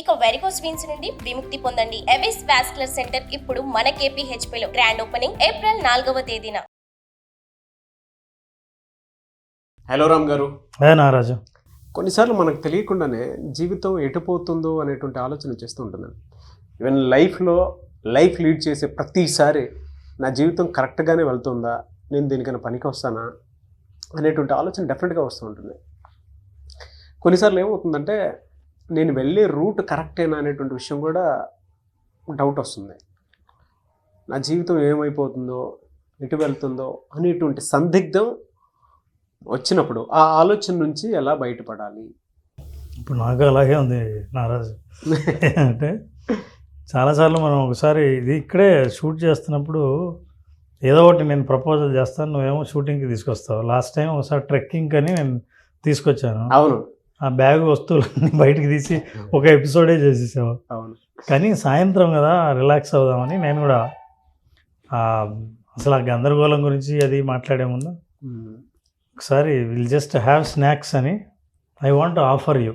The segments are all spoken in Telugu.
ఇక వెరికోస్ వీన్స్ నుండి విముక్తి పొందండి. ఎవిస్ వాస్కులర్ సెంటర్ ఇప్పుడు మన KPHP లో గ్రాండ్ ఓపెనింగ్ ఏప్రిల్ 4వ తేదీన. హలో రామ్ గారు. నారాజు. కొన్నిసార్లు మనకు తెలియకుండానే జీవితం ఎటుపోతుందో అనేటువంటి ఆలోచన చేస్తూ ఉంటుందండి. ఈవెన్ లైఫ్ లీడ్ చేసే ప్రతిసారి నా జీవితం కరెక్ట్గానే వెళ్తుందా, నేను దీనికైనా పనికి వస్తానా అనేటువంటి ఆలోచన డెఫినెట్గా వస్తూ ఉంటుంది. కొన్నిసార్లు ఏమవుతుందంటే నేను వెళ్ళే రూట్ కరెక్టేనా అనేటువంటి విషయం కూడా డౌట్ వస్తుంది. నా జీవితం ఏమైపోతుందో, ఎటు వెళ్తుందో అనేటువంటి సందిగ్ధం వచ్చినప్పుడు ఆ ఆలోచన నుంచి ఎలా బయటపడాలి? ఇప్పుడు నాకు అలాగే ఉంది నారాజు. అంటే చాలాసార్లు మనం ఒకసారి ఇది ఇక్కడే షూట్ చేస్తున్నప్పుడు ఏదో ఒకటి నేను ప్రపోజల్ చేస్తాను, నువ్వేమో షూటింగ్కి తీసుకొస్తావు. లాస్ట్ టైం ఒకసారి ట్రెక్కింగ్ అని నేను తీసుకొచ్చాను. అవును. ఆ బ్యాగ్ వస్తువులన్నీ బయటికి తీసి ఒక ఎపిసోడే చేసేసావు. అవును. కానీ సాయంత్రం కదా రిలాక్స్ అవుదామని నేను కూడా అసలు ఆ గందరగోళం గురించి అది మాట్లాడే ముందు ఒకసారి విల్ జస్ట్ హ్యావ్ స్నాక్స్ అని I want to offer you.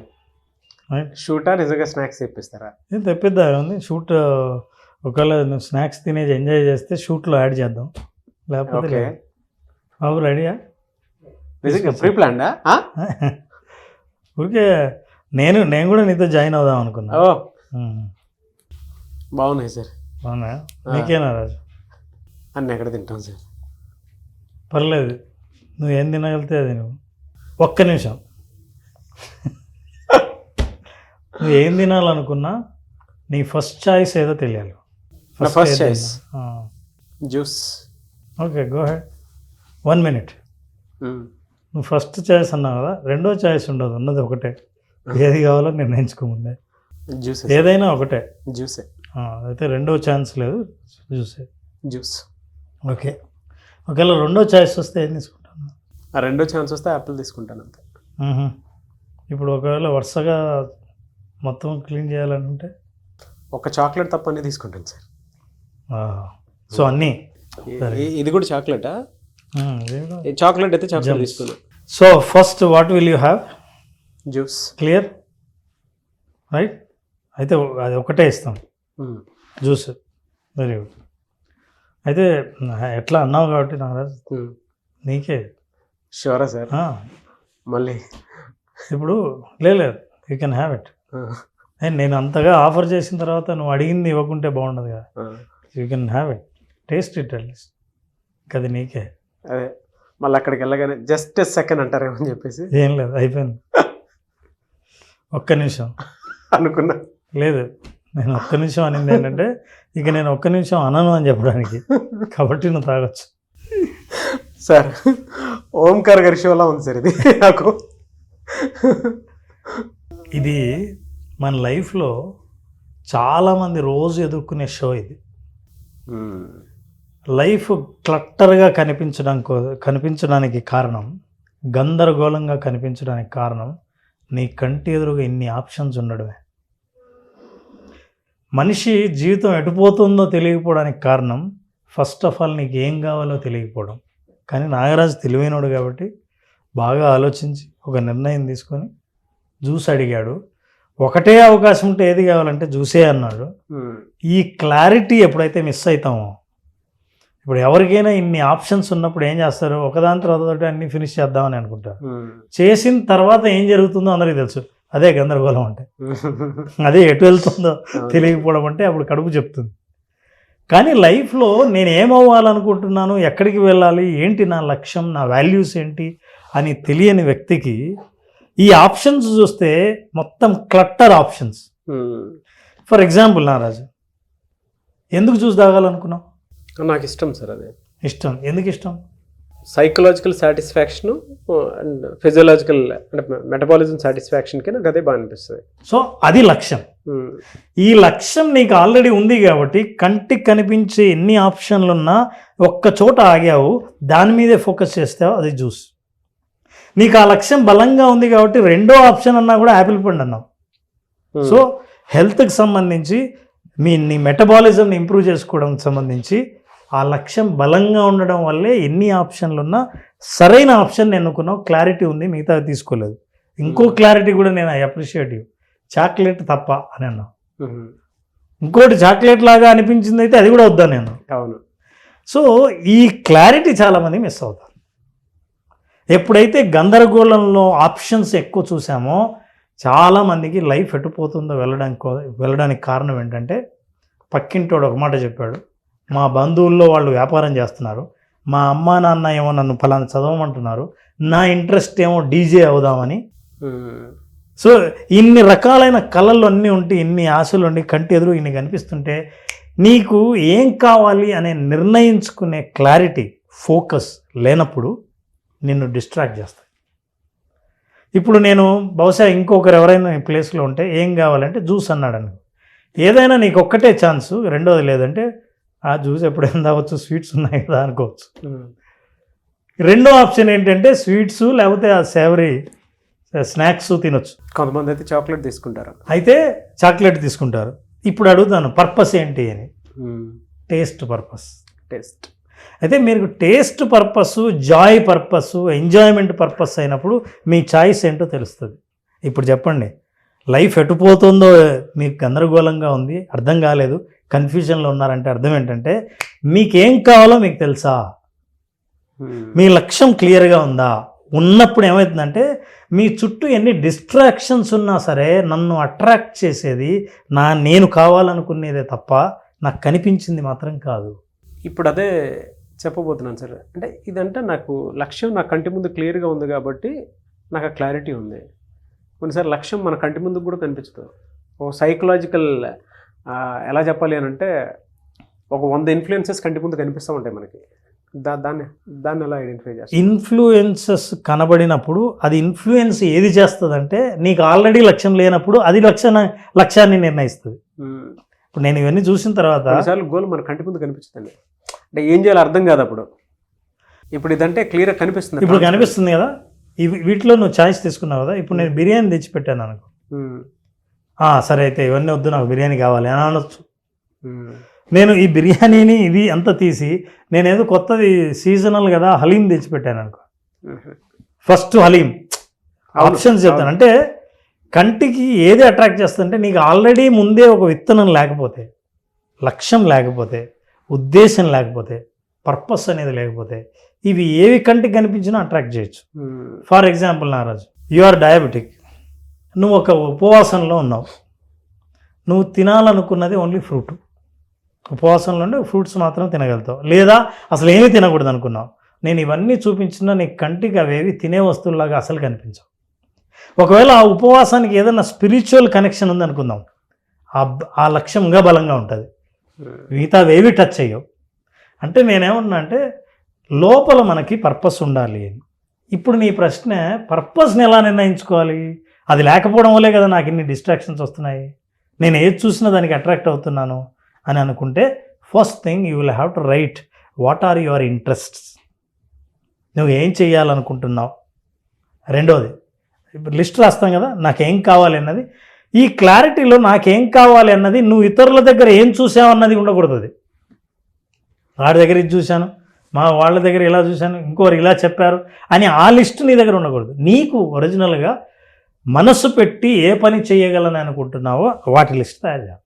షూటా నిజంగా స్నాక్స్ తెప్పిస్తారా? నేను తెప్పిద్దా ఉంది షూట్. ఒకవేళ నువ్వు స్నాక్స్ తినేసి ఎంజాయ్ చేస్తే షూట్లో యాడ్ చేద్దాం, లేకపోతే బాబు రెడీయా? ప్రీ ప్లాన్డా? ఊరికే నేను కూడా నీతో జాయిన్ అవుదాం అనుకున్నా. బాగున్నాయి సార్. బాగున్నా? నీకేనా రాజు? అన్నీ ఎక్కడ తింటాం సార్. పర్లేదు, నువ్వు ఏం తినగలితే అది. నువ్వు ఒక్క నిమిషం, నువ్వు ఏం తినాలనుకున్నా నీ ఫస్ట్ చాయిస్ ఏదో తెలియాలి. First choice juice. Okay, go head. 1 minute. నువ్వు ఫస్ట్ చాయిస్ అన్నావు కదా, రెండో చాయిస్ ఉండదు, ఉన్నది ఒకటే. ఏది కావాలో నిర్ణయించుకోముందే. జ్యూస్ ఏదైనా ఒకటే. జ్యూసే. అయితే రెండో ఛాన్స్ లేదు, జ్యూసే. జ్యూస్. ఓకే, ఒకవేళ రెండో చాయిస్ వస్తే ఏం తీసుకుంటాను? ఆ రెండో ఛాన్స్ వస్తే యాపిల్ తీసుకుంటాను అంతే. ఇప్పుడు ఒకవేళ వరుసగా మొత్తం క్లీన్ చేయాలంటే ఒక చాక్లెట్ తప్ప అన్నీ తీసుకుంటాను సార్. సో అన్నీ. ఇది కూడా చాక్లెటా? చాక్లెట్ అయితే చాక్లెట్ తీసుకున్నాను. So first what will you have? Juice. Clear, right? అయితే అది ఒకటే ఇస్తాం, జ్యూస్. Very good. అయితే ఎట్లా అన్నావు కాబట్టి నాకు నీకే. షూరా సార్? మళ్ళీ ఇప్పుడు లేదు, యూ కెన్ హ్యావ్ ఇట్. నేను అంతగా ఆఫర్ చేసిన తర్వాత నువ్వు అడిగింది ఇవ్వకుంటే బాగుండదు కదా. You can have it, taste it at least. అది నీకే. అదే మళ్ళీ అక్కడికి వెళ్ళగానే జస్ట్ సెకండ్ అంటారేమో అని చెప్పేసి. ఏం లేదు, అయిపోయింది. ఒక్క నిమిషం అనుకున్నా. లేదు, నేను ఒక్క నిమిషం అనింది ఏంటంటే ఇక నేను ఒక్క నిమిషం అనను అని చెప్పడానికి, కాబట్టి నువ్వు తాగొచ్చు. సార్ ఓంకార్ గారి షోలా ఉంది సార్ ఇది నాకు. ఇది మన లైఫ్లో చాలామంది రోజు ఎదుర్కొనే షో ఇది. లైఫ్ క్లట్టర్గా కనిపించడానికి కారణం, గందరగోళంగా కనిపించడానికి కారణం నీ కంటి ఎదురుగా ఇన్ని ఆప్షన్స్ ఉండడమే. మనిషి జీవితం ఎటుపోతుందో తెలియకపోవడానికి కారణం ఫస్ట్ ఆఫ్ ఆల్ నీకు ఏం కావాలో తెలియకపోవడం. కానీ నాగరాజు తెలివైనడు కాబట్టి బాగా ఆలోచించి ఒక నిర్ణయం తీసుకొని జ్యూస్ అడిగాడు. ఒకటే అవకాశం ఉంటే ఏది కావాలంటే జ్యూసే అన్నాడు. ఈ క్లారిటీ ఎప్పుడైతే మిస్ అవుతామో, ఇప్పుడు ఎవరికైనా ఇన్ని ఆప్షన్స్ ఉన్నప్పుడు ఏం చేస్తారు, ఒకదాని తర్వాత అన్ని ఫినిష్ చేద్దామని అనుకుంటారు. చేసిన తర్వాత ఏం జరుగుతుందో అందరికీ తెలుసు. అదే గందరగోళం అంటే, అదే ఎటు వెళ్తుందో తెలియకపోవడం అంటే అప్పుడు కడుపు చెప్తుంది. కానీ లైఫ్లో నేను ఏమవ్వాలనుకుంటున్నాను, ఎక్కడికి వెళ్ళాలి, ఏంటి నా లక్ష్యం, నా వాల్యూస్ ఏంటి అని తెలియని వ్యక్తికి ఈ ఆప్షన్స్ చూస్తే మొత్తం క్లట్టర్ ఆప్షన్స్. ఫర్ ఎగ్జాంపుల్ నారాజు, ఎందుకు జ్యూస్ తాగాలనుకున్నావు? నాకు ఇష్టం సార్. అదే ఇష్టం. ఎందుకు ఇష్టం? సైకలాజికల్ సాటిస్ఫాక్షన్ అండ్ ఫిజియలాజికల్ అంటే మెటబాలిజం సాటిస్ఫాక్షన్కి నాకు అదే బాగా అనిపిస్తుంది. సో అది లక్ష్యం. ఈ లక్ష్యం నీకు ఆల్రెడీ ఉంది కాబట్టి కంటికి కనిపించే ఎన్ని ఆప్షన్లు ఉన్నా ఒక్క చోట ఆగావు, దాని మీదే ఫోకస్ చేస్తావు, అది జ్యూస్. నీకు ఆ లక్ష్యం బలంగా ఉంది కాబట్టి రెండో ఆప్షన్ అన్నా కూడా యాపిల్ పండు అన్నావు. సో హెల్త్కి సంబంధించి నీ మెటబాలిజంని ఇంప్రూవ్ చేసుకోవడానికి సంబంధించి ఆ లక్ష్యం బలంగా ఉండడం వల్లే ఎన్ని ఆప్షన్లు ఉన్నా సరైన ఆప్షన్ ఎన్నుకున్నావు, క్లారిటీ ఉంది, మిగతా తీసుకోలేదు. ఇంకో క్లారిటీ కూడా నేను ఐ అప్రిషియేట్ యూ. చాక్లెట్ తప్ప అని అన్నావు. ఉమ్. ఇంకోటి చాక్లెట్ లాగా అనిపించింది అయితే అది కూడా వద్దా నేను. అవును. సో ఈ క్లారిటీ చాలామంది మిస్ అవుతారు. ఎప్పుడైతే గందరగోళంలో ఆప్షన్స్ ఎక్కువ చూసామో చాలామందికి లైఫ్ ఎటుపోతుందో వెళ్ళడానికి కారణం ఏంటంటే, పక్కింటోడు ఒక మాట చెప్పాడు, మా బంధువుల్లో వాళ్ళు వ్యాపారం చేస్తున్నారు, మా అమ్మా నాన్న ఏమో నన్ను ఫలానా చదవమంటున్నారు, నా ఇంట్రెస్ట్ ఏమో డీజే అవుదామని. ఉమ్. సో ఇన్ని రకాలైన కళలు అన్నీ ఉంటే, ఇన్ని ఆశలు ఉండి కంటి ఎదురు ఇన్ని కనిపిస్తుంటే, నీకు ఏం కావాలి అనే నిర్ణయించుకునే క్లారిటీ, ఫోకస్ లేనప్పుడు నిన్ను డిస్ట్రాక్ట్ చేస్తాయి. ఇప్పుడు నేను బహుశా ఇంకొకరు ఎవరైనా ఈ ప్లేస్లో ఉంటే ఏం కావాలంటే జ్యూస్ అన్నాడని, ఏదైనా నీకు ఒక్కటే ఛాన్సు, రెండోది లేదంటే ఆ జ్యూస్ ఎప్పుడైనా తాగొచ్చు, స్వీట్స్ ఉన్నాయి కదా అనుకోవచ్చు. ఉమ్. రెండో ఆప్షన్ ఏంటంటే స్వీట్స్ లేకపోతే ఆ సేవరీ స్నాక్స్ తినొచ్చు. కొంతమంది అయితే చాక్లెట్ తీసుకుంటారు. అయితే చాక్లెట్ తీసుకుంటారు. ఇప్పుడు అడుగుతాను, పర్పస్ ఏంటి అని. ఉమ్. Taste purpose. టేస్ట్. అయితే మీరు taste purpose, joy purpose, enjoyment purpose అయినప్పుడు మీ చాయిస్ ఏంటో తెలుస్తుంది. ఇప్పుడు చెప్పండి, లైఫ్ ఎటుపోతుందో మీకు గందరగోళంగా ఉంది, అర్థం కాలేదు, కన్ఫ్యూజన్లో ఉన్నారంటే అర్థం ఏంటంటే మీకేం కావాలో మీకు తెలుసా, ఉమ్. మీ లక్ష్యం క్లియర్గా ఉందా. ఉన్నప్పుడు ఏమవుతుందంటే మీ చుట్టూ ఎన్ని డిస్ట్రాక్షన్స్ ఉన్నా సరే నన్ను అట్రాక్ట్ చేసేది నేను కావాలనుకునేదే తప్ప నాకు కనిపించింది మాత్రం కాదు. ఇప్పుడు అదే చెప్పబోతున్నాను సార్. అంటే ఇదంటే నాకు లక్ష్యం నా కంటి ముందు క్లియర్గా ఉంది కాబట్టి నాకు ఆ క్లారిటీ ఉంది. కొన్నిసార్లు లక్ష్యం మన కంటి ముందుకు కూడా కనిపించదు. ఓ సైకలాజికల్ ఎలా చెప్పాలి అని అంటే, ఒక 100 ఇన్ఫ్లుయెన్సెస్ కంటి ముందు కనిపిస్తూ ఉంటాయి మనకి. దాన్ని ఎలా ఐడెంటిఫై చేస్తాం? ఇన్ఫ్లుయెన్సెస్ కనబడినప్పుడు అది ఇన్ఫ్లుయెన్స్ ఏది చేస్తుందంటే, నీకు ఆల్రెడీ లక్ష్యం లేనప్పుడు అది లక్ష్యాన్ని నిర్ణయిస్తుంది. ఇప్పుడు నేను ఇవన్నీ చూసిన తర్వాత కొన్నిసార్లు గోల్ మన కంటి ముందు కనిపిస్తుంది, అంటే ఏం చేయాలో అర్థం కాదు అప్పుడు. ఇప్పుడు ఇదంటే క్లియర్గా కనిపిస్తుంది. ఇప్పుడు కనిపిస్తుంది కదా, వీటిలో నువ్వు ఛాయిస్ తీసుకున్నావు కదా. ఇప్పుడు నేను బిర్యానీ తెచ్చిపెట్టాను అనుకో, సరే అయితే ఇవన్నీ వద్దు, నాకు బిర్యానీ కావాలి అని అనొచ్చు. నేను ఈ బిర్యానీని ఇది అంతా తీసి నేనేదో కొత్తది సీజనల్ కదా హలీం తెచ్చిపెట్టాను అనుకో, ఫస్ట్ హలీం ఆప్షన్స్ చెప్తాను. అంటే కంటికి ఏది అట్రాక్ట్ చేస్తుందంటే, నీకు ఆల్రెడీ ముందే ఒక విత్తనం లేకపోతే, లక్ష్యం లేకపోతే, ఉద్దేశం లేకపోతే, పర్పస్ అనేది లేకపోతే, ఇవి ఏవి కంటికి కనిపించినా అట్రాక్ట్ చేయొచ్చు. For example Naraju, you are diabetic, నువ్వు ఒక ఉపవాసంలో ఉన్నావు, నువ్వు తినాలనుకున్నది ఓన్లీ ఫ్రూట్. ఉపవాసంలో ఉండి ఫ్రూట్స్ మాత్రం తినగలుగుతావు, లేదా అసలు ఏమీ తినకూడదు అనుకున్నావు. నేను ఇవన్నీ చూపించినా నీ కంటికి అవేవి తినే వస్తువులాగా అసలు కనిపించవు. ఒకవేళ ఆ ఉపవాసానికి ఏదైనా స్పిరిచువల్ కనెక్షన్ ఉందనుకుందాం, ఆ లక్ష్యంగా బలంగా ఉంటుంది, మిగతా అవేవి టచ్ అయ్యవు. అంటే నేనేమన్నా అంటే లోపల మనకి పర్పస్ ఉండాలి అని. ఇప్పుడు నీ ప్రశ్న, పర్పస్ని ఎలా నిర్ణయించుకోవాలి? అది లేకపోవడం వల్లే కదా నాకు ఇన్ని డిస్ట్రాక్షన్స్ వస్తున్నాయి, నేను ఏది చూసినా దానికి అట్రాక్ట్ అవుతున్నాను అని అనుకుంటే, first thing you will have to write what are your interests, నువ్వు ఏం చేయాలనుకుంటున్నావు. రెండోది లిస్ట్ రాస్తాం కదా, నాకేం కావాలి అన్నది. ఈ క్లారిటీలో నాకేం కావాలి అన్నది నువ్వు ఇతరుల దగ్గర ఏం చూసావు అన్నది ఉండకూడదు. అది వాడి దగ్గర ఇది చూశాను, వాళ్ళ దగ్గర ఇలా చూశాను, ఇంకోరు ఇలా చెప్పారు అని ఆ లిస్ట్ నీ దగ్గర ఉండకూడదు. నీకు ఒరిజినల్గా మనసు పెట్టి ఏ పని చేయగలని అనుకుంటున్నావో వాటి లిస్ట్ తయారు చేయాలి.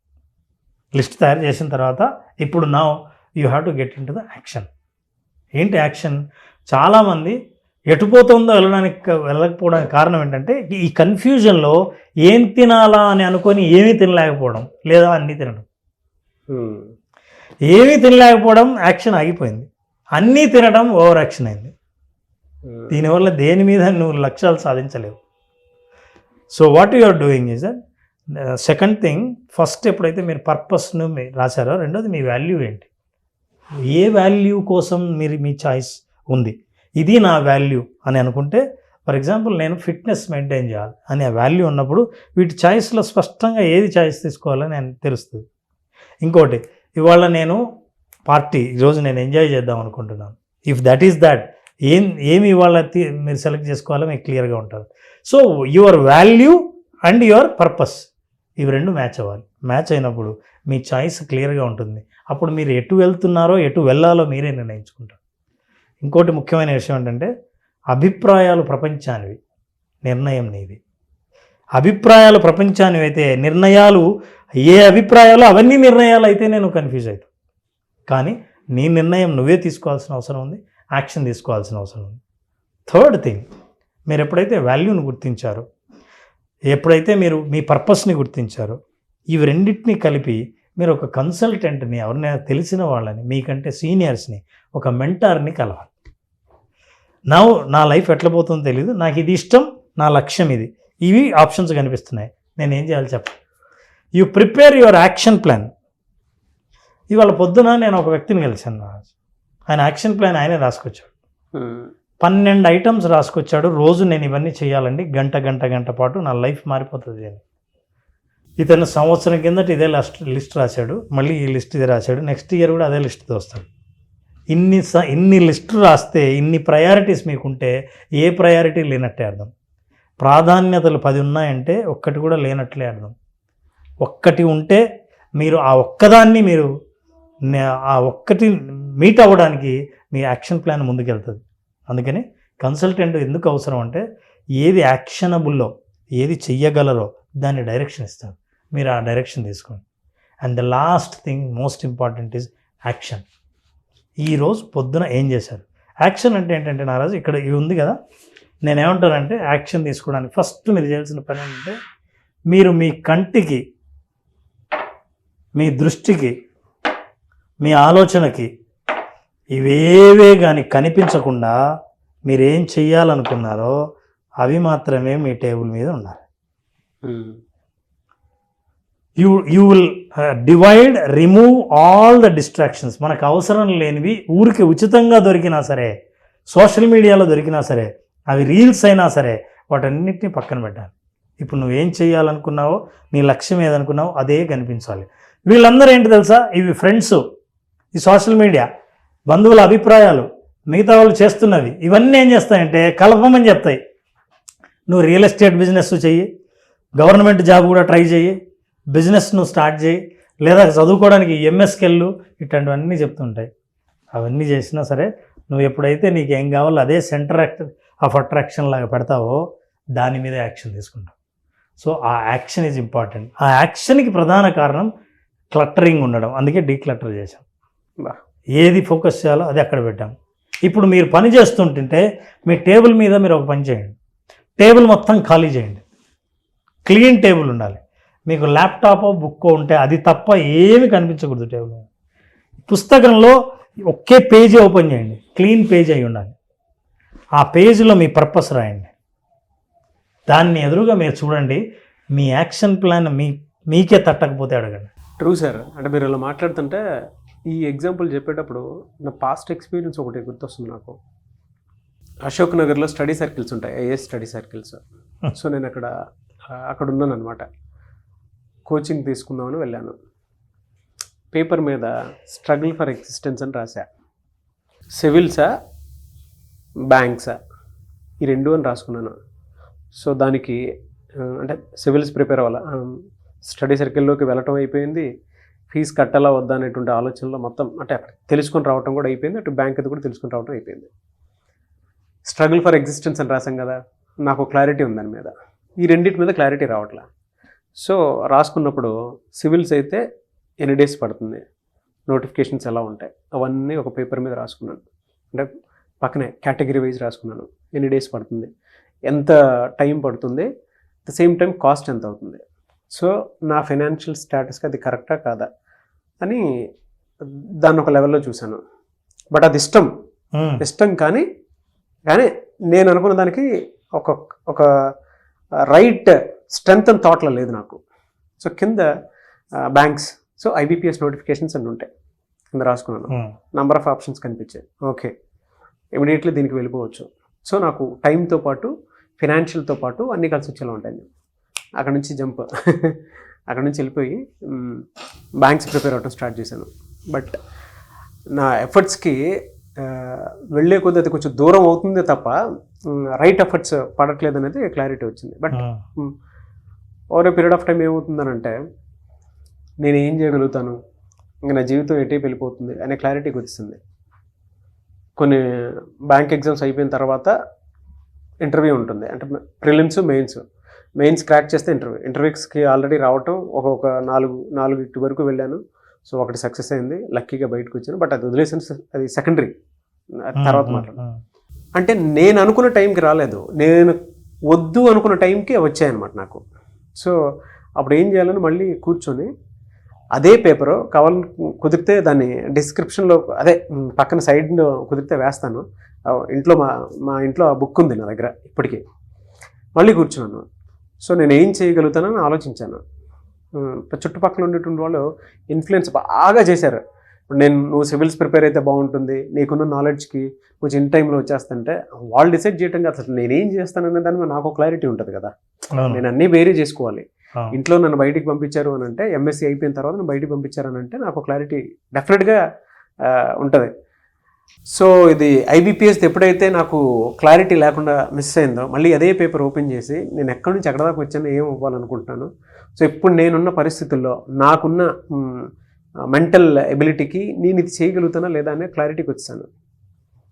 లిస్ట్ తయారు చేసిన తర్వాత ఇప్పుడు now you have to get in to the action. ఏంటి యాక్షన్? చాలామంది ఎటుపోతుందో వెళ్ళకపోవడానికి కారణం ఏంటంటే, ఈ కన్ఫ్యూజన్లో ఏం తినాలా అని అనుకొని ఏమీ తినలేకపోవడం, లేదా అన్నీ తినడం. ఏమీ తినలేకపోవడం, యాక్షన్ ఆగిపోయింది. అన్నీ తినడం, ఓవర్ యాక్షన్ అయింది. దీనివల్ల దేని మీద నువ్వు లక్ష్యాలు సాధించలేవు. So what you are doing is that second thing, first ఎప్పుడైతే మీరు పర్పస్ను రాశారో, రెండోది మీ వాల్యూ ఏంటి, ఏ వాల్యూ కోసం మీ చాయిస్ ఉంది, ఇది నా వాల్యూ అని అనుకుంటే, ఫర్ ఎగ్జాంపుల్ నేను ఫిట్నెస్ మెయింటైన్ చేయాలి అనే వాల్యూ ఉన్నప్పుడు వీటి చాయిస్లో స్పష్టంగా ఏది చాయిస్ తీసుకోవాలని నేను తెలుస్తుంది. ఇంకోటి, ఇవాళ నేను పార్టీ, ఈరోజు నేను ఎంజాయ్ చేద్దాం అనుకుంటున్నాను, ఇఫ్ దట్ ఈస్ దట్, ఏమి ఇవాళ మీరు సెలెక్ట్ చేసుకోవాలో మీకు క్లియర్గా ఉంటుంది. So your value and your purpose, ఇవి రెండు మ్యాచ్ అవ్వాలి. మ్యాచ్ అయినప్పుడు మీ చాయిస్ క్లియర్గా ఉంటుంది. అప్పుడు మీరు ఎటు వెళ్తున్నారో ఎటు వెళ్ళాలో మీరే నిర్ణయించుకుంటారు. ఇంకోటి ముఖ్యమైన విషయం ఏంటంటే, అభిప్రాయాలు ప్రపంచానివి, నిర్ణయం నీది. అభిప్రాయాలు ప్రపంచాన్ని అయితే నిర్ణయాలు ఏ అభిప్రాయాలు అవన్నీ నిర్ణయాలు అయితే నేను కన్ఫ్యూజ్ అవుతాను. కానీ నీ నిర్ణయం నువ్వే తీసుకోవాల్సిన అవసరం ఉంది, యాక్షన్ తీసుకోవాల్సిన అవసరం ఉంది. థర్డ్ థింగ్, మీరు ఎప్పుడైతే వాల్యూని గుర్తించారో, ఎప్పుడైతే మీరు మీ పర్పస్ని గుర్తించారో, ఇవి రెండింటినీ కలిపి మీరు ఒక కన్సల్టెంట్ని, ఎవరినైనా తెలిసిన వాళ్ళని, మీకంటే సీనియర్స్ని, ఒక మెంటార్ని కలవాలి. నా లైఫ్ ఎట్లా పోతుందో తెలియదు, నాకు ఇది ఇష్టం, నా లక్ష్యం ఇది, ఇవి ఆప్షన్స్ కనిపిస్తున్నాయి, నేను ఏం చేయాలి చెప్పండి. You prepare your action plan. ఇవాళ పొద్దున నేను ఒక వ్యక్తిని కలిశాను. ఆయన యాక్షన్ ప్లాన్ ఆయనే రాసుకొచ్చాడు. 12 ఐటమ్స్ రాసుకొచ్చాడు. రోజు నేను ఇవన్నీ చేయాలండి, గంట పాటు నా లైఫ్ మారిపోతుంది అని. ఇతను సంవత్సరం కిందట ఇదే లిస్ట్ రాశాడు, మళ్ళీ ఈ లిస్ట్ ఇది రాశాడు, నెక్స్ట్ ఇయర్ కూడా అదే లిస్ట్తో వస్తాడు. ఇన్ని లిస్టు రాస్తే, ఇన్ని ప్రయారిటీస్ మీకుంటే ఏ ప్రయారిటీ లేనట్టే అర్థం. ప్రాధాన్యతలు 10 ఉన్నాయంటే ఒక్కటి కూడా లేనట్లే అర్థం. ఒక్కటి ఉంటే మీరు ఆ ఒక్కదాన్ని ఆ ఒక్కటి మీట్ అవ్వడానికి మీ యాక్షన్ ప్లాన్ ముందుకెళ్తుంది. అందుకని కన్సల్టెంట్ ఎందుకు అవసరం అంటే, ఏది యాక్షనబుల్లో, ఏది చెయ్యగలరో దాన్ని డైరెక్షన్ ఇస్తారు. మీరు ఆ డైరెక్షన్ తీసుకోండి. And the last thing, most important is action. ఈరోజు పొద్దున ఏం చేశారు? యాక్షన్ అంటే ఏంటంటే నారాజు, ఇక్కడ ఇవి ఉంది కదా, నేనేమంటానంటే యాక్షన్ తీసుకోవడానికి ఫస్ట్ మీరు చేయాల్సిన పని ఏంటంటే, మీరు మీ కంటికి, మీ దృష్టికి, మీ ఆలోచనకి ఇవేవే కానీ కనిపించకుండా మీరేం చెయ్యాలనుకున్నారో అవి మాత్రమే మీ టేబుల్ మీద ఉండాలి. You will divide, remove all the distractions. మనకు అవసరం లేనివి, ఊరికి ఉచితంగా దొరికినా సరే, సోషల్ మీడియాలో దొరికినా సరే, అవి రీల్స్ అయినా సరే, వాటన్నిటిని పక్కన పెట్టాలి. ఇప్పుడు నువ్వేం చేయాలనుకున్నావో, నీ లక్ష్యం ఏదనుకున్నావో అదే కనిపించాలి. వీళ్ళందరూ ఏంటి తెలుసా, ఇవి ఫ్రెండ్స్, ఈ సోషల్ మీడియా, బంధువుల అభిప్రాయాలు, మిగతా వాళ్ళు చేస్తున్నవి, ఇవన్నీ ఏం చేస్తాయంటే కలపమని చెప్తాయి. నువ్వు రియల్ ఎస్టేట్ బిజినెస్ చెయ్యి, గవర్నమెంట్ జాబ్ కూడా ట్రై చేయి, బిజినెస్ నువ్వు స్టార్ట్ చేయి, లేదా చదువుకోవడానికి ఎంఎస్కి వెళ్ళు, ఇట్లాంటివన్నీ చెప్తుంటాయి. అవన్నీ చేసినా సరే, నువ్వు ఎప్పుడైతే నీకు ఏం కావాలో అదే సెంటర్ ఆఫ్ అట్రాక్షన్ లాగా పెడతావో దాని మీద యాక్షన్ తీసుకుంటావు. సో ఆ యాక్షన్ ఈజ్ ఇంపార్టెంట్. ఆ యాక్షన్కి ప్రధాన కారణం క్లట్టరింగ్ ఉండడం. అందుకే డీక్లటర్ చేశాం. ఏది ఫోకస్ చేయాలో అది అక్కడ పెట్టాం. ఇప్పుడు మీరు పని చేస్తుంటుంటే మీ టేబుల్ మీద మీరు ఒక పని చేయండి, టేబుల్ మొత్తం ఖాళీ చేయండి, క్లీన్ టేబుల్ ఉండాలి. మీకు ల్యాప్టాపో బుక్కో ఉంటే అది తప్ప ఏమి కనిపించకూడదు టేబుల్ మీద. పుస్తకంలో ఒకే పేజీ ఓపెన్ చేయండి, క్లీన్ పేజ్ అయి ఉండాలి. ఆ పేజీలో మీ పర్పస్ రాయండి, దాన్ని ఎదురుగా మీరు చూడండి. మీ యాక్షన్ ప్లాన్ మీకే తట్టకపోతే అడగండి. True sir. అంటే మీరు ఇలా మాట్లాడుతుంటే ఈ ఎగ్జాంపుల్ చెప్పేటప్పుడు నా పాస్ట్ ఎక్స్పీరియన్స్ ఒకటి గుర్తొస్తుంది నాకు. అశోక్ నగర్లో స్టడీ సర్కిల్స్ ఉంటాయి, ఐఏఎస్ స్టడీ సర్కిల్స్. సో నేను అక్కడ ఉన్నాను అనమాట. కోచింగ్ తీసుకుందామని వెళ్ళాను. పేపర్ మీద స్ట్రగుల్ ఫర్ ఎగ్జిస్టెన్స్ అని రాశా. సివిల్సా బ్యాంక్సా ఈ రెండు అని రాసుకున్నాను. సో దానికి అంటే సివిల్స్ ప్రిపేర్ అవ్వాలా, స్టడీ సర్కిల్లోకి వెళ్ళటం అయిపోయింది, ఫీజు కట్టాలా వద్దా అనేటువంటి ఆలోచనలో మొత్తం అంటే తెలుసుకొని రావటం కూడా అయిపోయింది, అటు బ్యాంక్ అది కూడా తెలుసుకొని రావటం అయిపోయింది. స్ట్రగుల్ ఫర్ ఎగ్జిస్టెన్స్ అని రాసాం కదా, నాకు క్లారిటీ ఉంది దాని మీద. ఈ రెండింటి మీద క్లారిటీ రావట్లే. సో రాసుకున్నప్పుడు సివిల్స్ అయితే ఎన్ని డేస్ పడుతుంది, నోటిఫికేషన్స్ ఎలా ఉంటాయి, అవన్నీ ఒక పేపర్ మీద రాసుకున్నాను. అంటే పక్కనే కేటగిరీ వైజ్ రాసుకున్నాను. ఎన్ని డేస్ పడుతుంది, ఎంత టైం పడుతుంది, ద సేమ్ టైం కాస్ట్ ఎంత అవుతుంది. సో నా ఫైనాన్షియల్ స్టేటస్కి అది కరెక్టా కాదా అని దాన్ని ఒక లెవెల్లో చూశాను. బట్ అది ఇష్టం కానీ నేను అనుకున్న దానికి ఒక రైట్ స్ట్రెంత్ అండ్ థాట్లో లేదు నాకు. సో కింద బ్యాంక్స్, సో ఐబీపీఎస్ నోటిఫికేషన్స్ అన్నీ ఉంటాయి కింద రాసుకున్నాను. నంబర్ ఆఫ్ ఆప్షన్స్ కనిపించాయి. ఓకే, ఇమీడియట్లీ దీనికి వెళ్ళిపోవచ్చు. సో నాకు టైంతో పాటు ఫైనాన్షియల్తో పాటు అన్నీ కలిసి వచ్చేలా ఉంటాయి. అక్కడ నుంచి అక్కడ నుంచి వెళ్ళిపోయి బ్యాంక్స్ ప్రిపేర్ అవ్వడం స్టార్ట్ చేశాను. బట్ నా ఎఫర్ట్స్కి వెళ్ళే కొద్దీ అది కొంచెం దూరం అవుతుంది తప్ప రైట్ ఎఫర్ట్స్ పడట్లేదు అనేది క్లారిటీ వచ్చింది. But over a period of time ఏమవుతుందనంటే నేను ఏం చేయగలుగుతాను, ఇంకా నా జీవితం ఎటే వెళ్ళిపోతుంది అనే క్లారిటీకి వచ్చింది. కొన్ని బ్యాంక్ ఎగ్జామ్స్ అయిపోయిన తర్వాత ఇంటర్వ్యూ ఉంటుంది, అంటే ప్రిలిమ్స్ మెయిన్స్. మెయిన్స్ క్రాక్ చేస్తే ఇంటర్వ్యూస్కి ఆల్రెడీ రావటం ఒక నాలుగు వరకు వెళ్ళాను. సో ఒకటి సక్సెస్ అయింది, లక్కీగా బయటకు వచ్చాను. బట్ అది వదిలేసిన, అది సెకండరీ, తర్వాత మాట్లాడు. అంటే నేను అనుకున్న టైంకి రాలేదు, నేను వద్దు అనుకున్న టైంకి వచ్చాయన్నమాట నాకు. సో అప్పుడు ఏం చేయాలని మళ్ళీ కూర్చొని అదే పేపరు కావాలని కుదిరితే దాన్ని డిస్క్రిప్షన్లో అదే పక్కన సైడ్లో కుదిరితే వేస్తాను. ఇంట్లో మా ఇంట్లో ఆ బుక్ ఉంది నా దగ్గర ఇప్పటికీ. మళ్ళీ కూర్చున్నాను. సో నేను ఏం చేయగలుగుతానని ఆలోచించాను. చుట్టుపక్కల ఉండేటువంటి వాళ్ళు ఇన్ఫ్లుయెన్స్ బాగా చేశారు. నువ్వు సివిల్స్ ప్రిపేర్ అయితే బాగుంటుంది, నీకున్న నాలెడ్జ్కి కొంచెం ఇన్ టైంలో వచ్చేస్తుంటే వాళ్ళు డిసైడ్ చేయటం కాదు, అసలు నేనేం చేస్తాననే దాని మీద నాకు క్లారిటీ ఉంటుంది కదా. నేను అన్నీ వేరే చేసుకోవాలి. ఇంట్లో నన్ను బయటికి పంపించారు అని అంటే, ఎంఎస్సీ అయిపోయిన తర్వాత నన్ను బయటికి పంపించారు అని అంటే నాకు క్లారిటీ డెఫినెట్గా ఉంటుంది. సో ఇది ఐబీపీఎస్ ఎప్పుడైతే నాకు క్లారిటీ లేకుండా మిస్ అయిందో, మళ్ళీ అదే పేపర్ ఓపెన్ చేసి నేను ఎక్కడి నుంచి ఎక్కడ దాకా వచ్చానో ఏం అవ్వాలనుకుంటున్నాను. సో ఇప్పుడు నేనున్న పరిస్థితుల్లో నాకున్న మెంటల్ ఎబిలిటీకి నేను ఇది చేయగలుగుతానా లేదా అనే క్లారిటీకి వచ్చాను.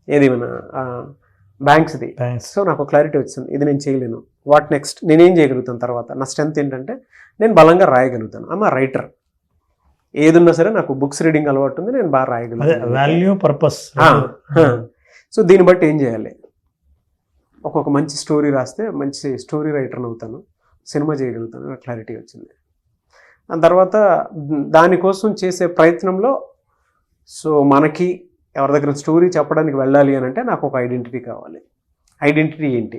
ఏది మన బ్యాంక్స్ది. సో నాకు క్లారిటీ వచ్చింది, ఇది నేను చేయలేను. వాట్ నెక్స్ట్, నేనేం చేయగలుగుతాను తర్వాత, నా స్ట్రెంత్ ఏంటంటే నేను బలంగా రాయగలుగుతాను. ఆమె రైటర్, ఏదున్నా సరే నాకు బుక్స్ రీడింగ్ అలవాటు ఉంది, నేను బాగా రాయగలుగుతాను. Value purpose. సో దీన్ని బట్టి ఏం చేయాలి, ఒక్కొక్క మంచి స్టోరీ రాస్తే మంచి స్టోరీ రైటర్ని అవుతాను, సినిమా చేయగలుగుతాను, నాకు క్లారిటీ వచ్చింది. దాని తర్వాత దానికోసం చేసే ప్రయత్నంలో సో మనకి ఎవరి దగ్గర స్టోరీ చెప్పడానికి వెళ్ళాలి అని అంటే నాకు ఒక ఐడెంటిటీ కావాలి. ఐడెంటిటీ ఏంటి,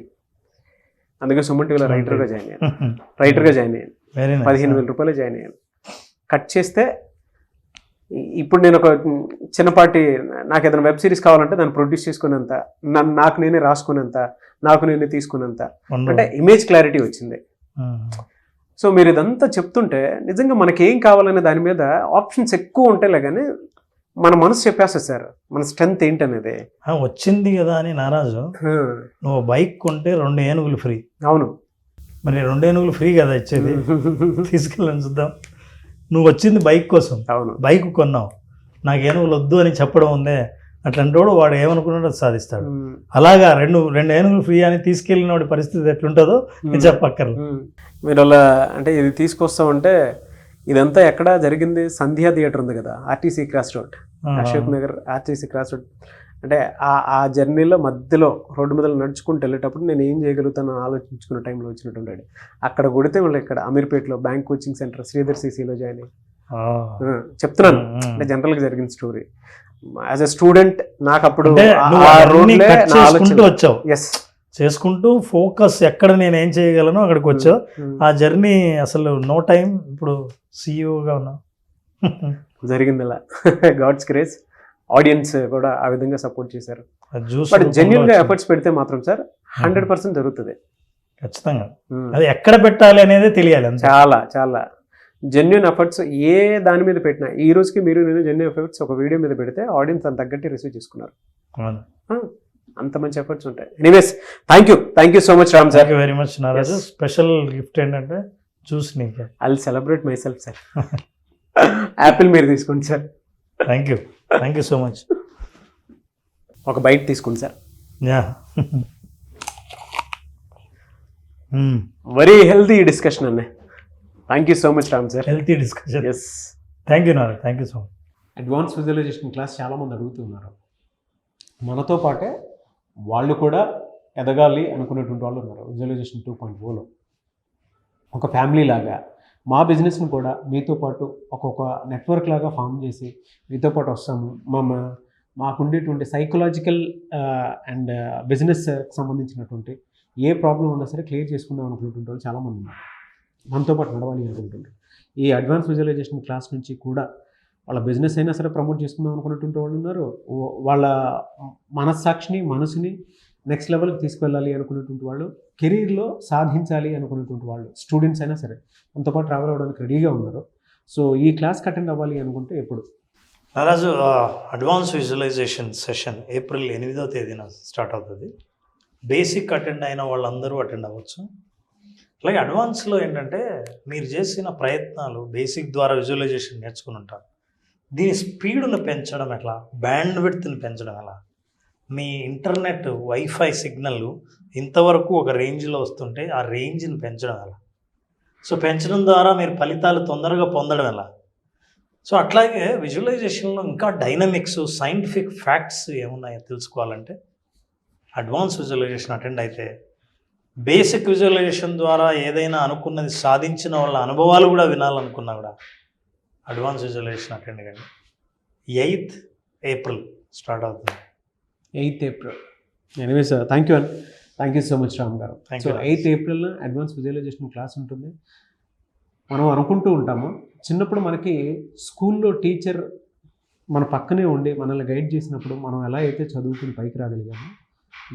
అందుకే సుమన్ టీవీలో రైటర్గా జాయిన్ అయ్యాను. 15,000 రూపాయలు జాయిన్ అయ్యాను. కట్ చేస్తే ఇప్పుడు నేను ఒక చిన్నపాటి, నాకు ఏదైనా వెబ్ సిరీస్ కావాలంటే దాన్ని ప్రొడ్యూస్ చేసుకునేంత, నాకు నేనే రాసుకునేంత, నాకు నేనే తీసుకునేంత, అంటే ఇమేజ్ క్లారిటీ వచ్చింది. సో మీరు ఇదంతా చెప్తుంటే నిజంగా మనకేం కావాలనే దాని మీద ఆప్షన్స్ ఎక్కువ ఉంటాయిలే, కానీ మన మనసు చెప్పేస్తారు సార్ మన స్ట్రెంత్ ఏంటనేది. వచ్చింది కదా అని నారాజు, నువ్వు బైక్ కొంటే 2 ఏనుగులు ఫ్రీ. అవును, మరి 2 ఏనుగులు ఫ్రీ కదా ఇచ్చేది, తీసుకెళ్ళని చూద్దాం. నువ్వు వచ్చింది బైక్ కోసం, అవును, బైక్ కొన్నావు, నాకు ఏనుగులు వద్దు అని చెప్పడం ఉందే, అట్లాంటి వాడు ఏమనుకున్నాడో అది సాధిస్తాడు. అలాగా 2 ఏనుగులు ఫ్రీ అని తీసుకెళ్ళిన వాడి పరిస్థితి ఎట్లుంటుందో నేను చెప్పక్కర్లేదు. మీరు అలా అంటే ఇది తీసుకొస్తామంటే ఇదంతా ఎక్కడ జరిగింది, సంధ్యా థియేటర్ ఉంది కదా, RTC cross road, Ashok Nagar RTC cross road. అంటే ఆ జర్నీలో మధ్యలో రోడ్డు మీద నడుచుకుంటూ వెళ్ళేటప్పుడు నేను ఏం చేయగలుగుతాను ఆలోచించుకున్న టైంలో వచ్చినట్టు అక్కడ కొడితే మళ్ళీ ఇక్కడ అమీర్పేటలో బ్యాంక్ కోచింగ్ సెంటర్ శ్రీధర్ సిసిలో జాయిన్ అయ్యి చెప్తున్నాను. అంటే జనరల్గా జరిగిన స్టోరీ. యాజ్ ఎ స్టూడెంట్ నాకు అప్పుడు వచ్చావు, చేసుకుంటూ ఫోకస్ ఎక్కడ నేను ఏం చేయగలను అక్కడికి వచ్చావు. ఆ జర్నీ అసలు నో టైం. ఇప్పుడు సీఈఓగా ఉన్నావు. జరిగింది అలా, గాడ్స్ గ్రేస్. ఆడియన్స్ కూడా ఆ విధంగా సపోర్ట్ చేశారు. బట్ జెన్యున్ గా ఎఫర్ట్స్ పెడితే మాత్రం సార్ 100% జరుగుతుంది ఖచ్చితంగా. అది ఎక్కడ పెట్టాలి అనేది తెలియాలి. చాలా చాలా జెన్యున్ ఎఫర్ట్స్ ఏ దాని మీద పెట్టినా, ఈ రోజుకి మీరు నేను జెన్యున్ ఎఫర్ట్స్ ఒక వీడియో మీద పెడితే ఆడియన్స్ అంత తగ్గట్టు రిసీవ్ చేసుకున్నారు. అంత మంచి ఎఫర్ట్స్ ఉంటాయి. Anyways thank you so much Ram sir. Very much Naraju. Special gift ఏంటంటే జ్యూస్ నీకు. I will celebrate myself sir. Apple మీరు తీసుకోండి sir. Thank you so much. ఒక బైట్ తీసుకోండి sir. Yeah, very healthy discussion అన్న. Thank you so much Ram sir. Healthy discussion. Yes, thank you Naraj. Thank you so much. Advance visualisation class చాలామంది అడుగుతున్నారు. మనతో పాటే వాళ్ళు కూడా ఎదగాలి అనుకునేటువంటి వాళ్ళు ఉన్నారు. విజువలైజేషన్ 2.0లో ఒక ఫ్యామిలీ లాగా మా బిజినెస్ని కూడా మీతో పాటు ఒక్కొక్క నెట్వర్క్ లాగా ఫామ్ చేసి మీతో పాటు వస్తాము. మాకుండేటువంటి సైకలాజికల్ అండ్ బిజినెస్ సంబంధించినటువంటి ఏ ప్రాబ్లం ఉన్నా సరే క్లియర్ చేసుకుందాం అనుకుంటుంటే వాళ్ళు చాలామంది ఉన్నారు. మనతో పాటు నడవాలి అనుకుంటుంటారు. ఈ అడ్వాన్స్ విజువలైజేషన్ క్లాస్ నుంచి కూడా వాళ్ళ బిజినెస్ అయినా సరే ప్రమోట్ చేసుకుందాం అనుకున్నటువంటి వాళ్ళు ఉన్నారు. వాళ్ళ మనస్సాక్షిని మనసుని నెక్స్ట్ లెవెల్కి తీసుకువెళ్ళాలి అనుకునేటువంటి వాళ్ళు, కెరీర్లో సాధించాలి అనుకునేటువంటి వాళ్ళు, స్టూడెంట్స్ అయినా సరే మనతో పాటు ట్రావెల్ అవ్వడానికి రెడీగా ఉన్నారు. సో ఈ క్లాస్కి అటెండ్ అవ్వాలి అనుకుంటే ఎప్పుడు నారాజు, అడ్వాన్స్ విజువలైజేషన్ సెషన్ ఏప్రిల్ 8వ తేదీన స్టార్ట్ అవుతుంది. బేసిక్ అటెండ్ అయిన వాళ్ళందరూ అటెండ్ అవ్వచ్చు. అలాగే అడ్వాన్స్లో ఏంటంటే మీరు చేసిన ప్రయత్నాలు బేసిక్ ద్వారా విజువలైజేషన్ నేర్చుకుని ఉంటారు. దీని స్పీడ్ను పెంచడం ఎట్లా, బ్యాండ్ విడ్త్ని పెంచడం ఎలా, మీ ఇంటర్నెట్ వైఫై సిగ్నల్ ఇంతవరకు ఒక రేంజ్లో వస్తుంటే ఆ రేంజ్ని పెంచడం ఎలా? సో పెంచడం ద్వారా మీరు ఫలితాలు తొందరగా పొందడం ఎలా? సో అట్లాగే విజువలైజేషన్లో ఇంకా డైనమిక్స్, సైంటిఫిక్ ఫ్యాక్ట్స్ ఏమున్నాయో తెలుసుకోవాలంటే అడ్వాన్స్ విజువలైజేషన్ అటెండ్ అయితే బేసిక్ విజువలైజేషన్ ద్వారా ఏదైనా అనుకున్నది సాధించిన వాళ్ళ అనుభవాలు కూడా వినాలనుకున్నా కూడా అడ్వాన్స్ విజువలైజేషన్ అటెండ్ కండి. 8th April స్టార్ట్ అవుతుంది. 8th April. Anyway sir, thank you so much Ram garu. Thank so you. 8th April advance visualisation class ఉంటుంది. మనం అనుకుంటూ ఉంటాము, చిన్నప్పుడు మనకి స్కూల్లో టీచర్ మన పక్కనే ఉండి మనల్ని గైడ్ చేసినప్పుడు మనం ఎలా అయితే చదువుకుని పైకి రాగలిగామో,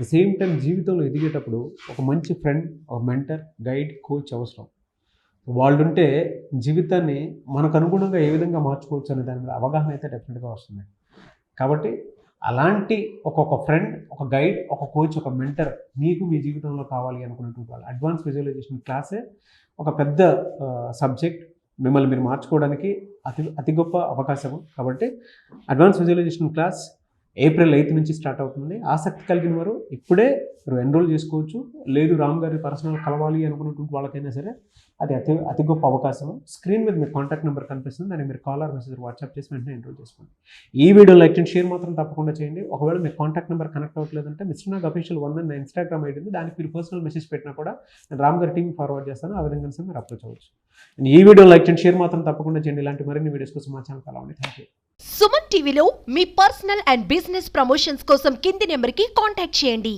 ద సేమ్ టైం జీవితంలో ఎదిగేటప్పుడు ఒక మంచి ఫ్రెండ్, ఒక మెంటర్, గైడ్, కోచ్ అవసరం. వాళ్ళు ఉంటే జీవితాన్ని మనకు అనుగుణంగా ఏ విధంగా మార్చుకోవచ్చు అనే దాని మీద అవగాహన అయితే డెఫినెట్గా వస్తుంది. కాబట్టి అలాంటి ఒక ఫ్రెండ్, ఒక గైడ్, ఒక కోచ్, ఒక మెంటర్ మీకు మీ జీవితంలో కావాలి అనుకున్నటువంటి వాళ్ళు అడ్వాన్స్ విజువలైజేషన్ క్లాసే ఒక పెద్ద సబ్జెక్ట్. మిమ్మల్ని మీరు మార్చుకోవడానికి అతి గొప్ప అవకాశము. కాబట్టి advance visualisation class April 8th నుంచి స్టార్ట్ అవుతుంది. ఆసక్తి కలిగిన వారు ఇప్పుడే మీరు ఎన్రోల్ చేసుకోవచ్చు. లేదు రామ్ గారి పర్సనల్ కలవాలి అనుకున్నటువంటి వాళ్ళకైనా సరే అది అతి గొప్ప అవకాశము. స్క్రీన్ మీద మీరు కాంటాక్ట్ నెంబర్ కనిపిస్తుంది, దాన్ని మీరు కాల్ ఆర్ మెసేజ్ వాట్సాప్ చేసి వెంటనే ఎన్రోల్ చేసుకోండి. ఈ వీడియో లైక్ అండ్ షేర్ మాత్రం తప్పకుండా చేయండి. ఒకవేళ మీరు కాంటాక్ట్ నెంబర్ కనెక్ట్ అవ్వట్లేదంటే మిస్టర్ నాగ్ అఫీషియల్ 1 నా ఇన్స్టాగ్రామ్ ఐడి ఉంది, దానికి మీరు పర్సనల్ మెసేజ్ పెట్టినా కూడా నేను రామ్ గారి టీమ్ ఫార్వర్డ్ చేస్తాను. ఆ విధంగా మీరు అప్రోచ్ అవ్వచ్చు. ఈ వీడియో లైక్ అండ్ షేర్ మాత్రం తప్పకుండా చేయండి. ఇలాంటి మరిన్ని వీడియోస్ కోసం మా ఛానల్ కలవండి. Thank you. సుమన్ టీవీలో మీ పర్సనల్ అండ్ బిజినెస్ ప్రమోషన్స్ కోసం కింది నెంబర్కి కాంటాక్ట్ చేయండి.